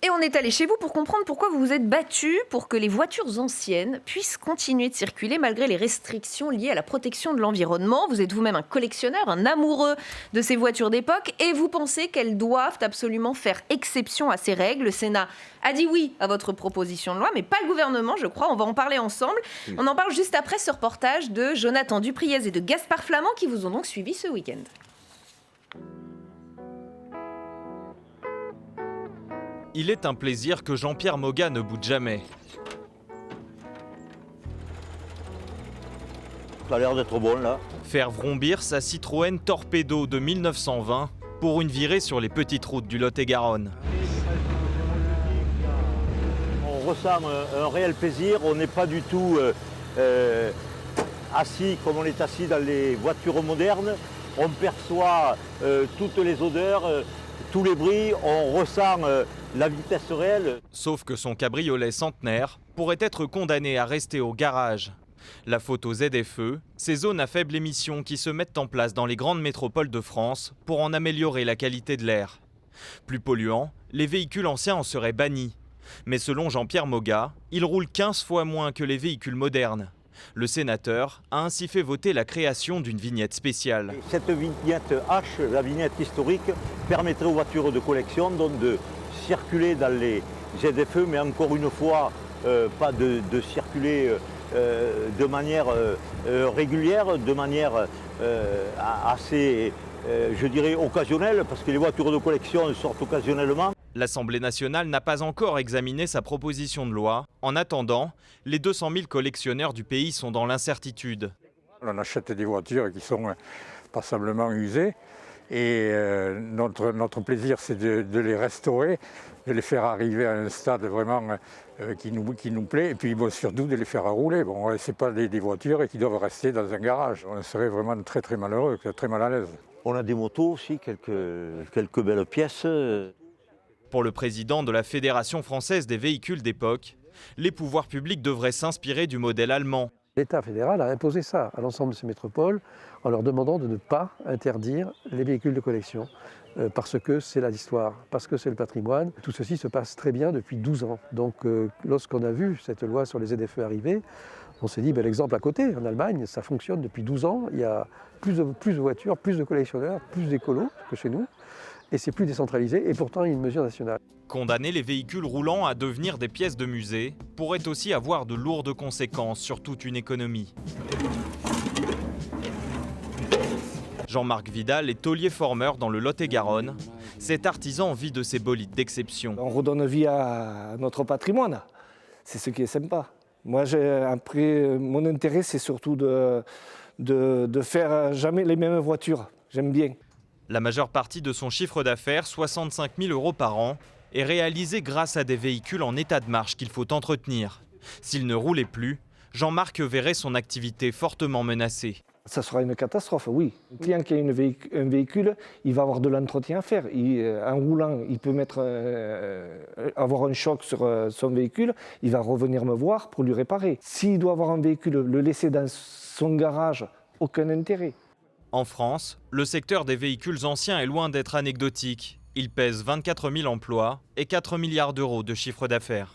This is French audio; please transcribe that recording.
Et on est allé chez vous pour comprendre pourquoi vous vous êtes battu pour que les voitures anciennes puissent continuer de circuler malgré les restrictions liées à la protection de l'environnement. Vous êtes vous-même un collectionneur, un amoureux de ces voitures d'époque et vous pensez qu'elles doivent absolument faire exception à ces règles. Le Sénat a dit oui à votre proposition de loi, mais pas le gouvernement, je crois. On va en parler ensemble. On en parle juste après ce reportage de Jonathan Dupriez et de Gaspard Flamand qui vous ont donc suivi ce week-end. Il est un plaisir que Jean-Pierre Moga ne boude jamais. Ça a l'air d'être bon là. Faire vrombir sa Citroën Torpedo de 1920 pour une virée sur les petites routes du Lot-et-Garonne. On ressent un réel plaisir, on n'est pas du tout assis comme on est assis dans les voitures modernes. On perçoit toutes les odeurs, tous les bruits, on ressent la vitesse réelle. Sauf que son cabriolet centenaire pourrait être condamné à rester au garage. La faute aux ZFE, ces zones à faible émission qui se mettent en place dans les grandes métropoles de France pour en améliorer la qualité de l'air. Plus polluants, les véhicules anciens en seraient bannis. Mais selon Jean-Pierre Moga, ils roulent 15 fois moins que les véhicules modernes. Le sénateur a ainsi fait voter la création d'une vignette spéciale. Cette vignette H, la vignette historique, permettrait aux voitures de collection donc de circuler dans les ZFE, mais encore une fois, pas de circuler de manière régulière, de manière assez, je dirais, occasionnelle, parce que les voitures de collection sortent occasionnellement. L'Assemblée nationale n'a pas encore examiné sa proposition de loi. En attendant, les 200 000 collectionneurs du pays sont dans l'incertitude. On achète des voitures qui sont passablement usées et notre plaisir c'est de les restaurer, de les faire arriver à un stade vraiment qui nous plaît et puis bon, surtout de les faire rouler. Bon, ce n'est pas des voitures qui doivent rester dans un garage. On serait vraiment très très malheureux, très mal à l'aise. On a des motos aussi, quelques belles pièces. Pour le président de la Fédération française des véhicules d'époque, les pouvoirs publics devraient s'inspirer du modèle allemand. L'État fédéral a imposé ça à l'ensemble de ces métropoles en leur demandant de ne pas interdire les véhicules de collection parce que c'est l'histoire, parce que c'est le patrimoine. Tout ceci se passe très bien depuis 12 ans. Donc lorsqu'on a vu cette loi sur les ZFE arriver, on s'est dit, l'exemple à côté, en Allemagne, ça fonctionne depuis 12 ans. Il y a plus de voitures, plus de collectionneurs, plus d'écolos que chez nous. Et c'est plus décentralisé, et pourtant il y a une mesure nationale. Condamner les véhicules roulants à devenir des pièces de musée pourrait aussi avoir de lourdes conséquences sur toute une économie. Jean-Marc Vidal est taulier formeur dans le Lot-et-Garonne. Cet artisan vit de ses bolides d'exception. On redonne vie à notre patrimoine, c'est ce qui est sympa. Moi, mon intérêt, c'est surtout de faire jamais les mêmes voitures. J'aime bien. La majeure partie de son chiffre d'affaires, 65 000 € par an, est réalisée grâce à des véhicules en état de marche qu'il faut entretenir. S'il ne roulait plus, Jean-Marc verrait son activité fortement menacée. Ça sera une catastrophe, oui. Le client qui a un véhicule, il va avoir de l'entretien à faire. En roulant, il peut avoir un choc sur son véhicule, il va revenir me voir pour lui réparer. S'il doit avoir un véhicule, le laisser dans son garage, aucun intérêt. En France, le secteur des véhicules anciens est loin d'être anecdotique. Il pèse 24 000 emplois et 4 milliards d'euros de chiffre d'affaires.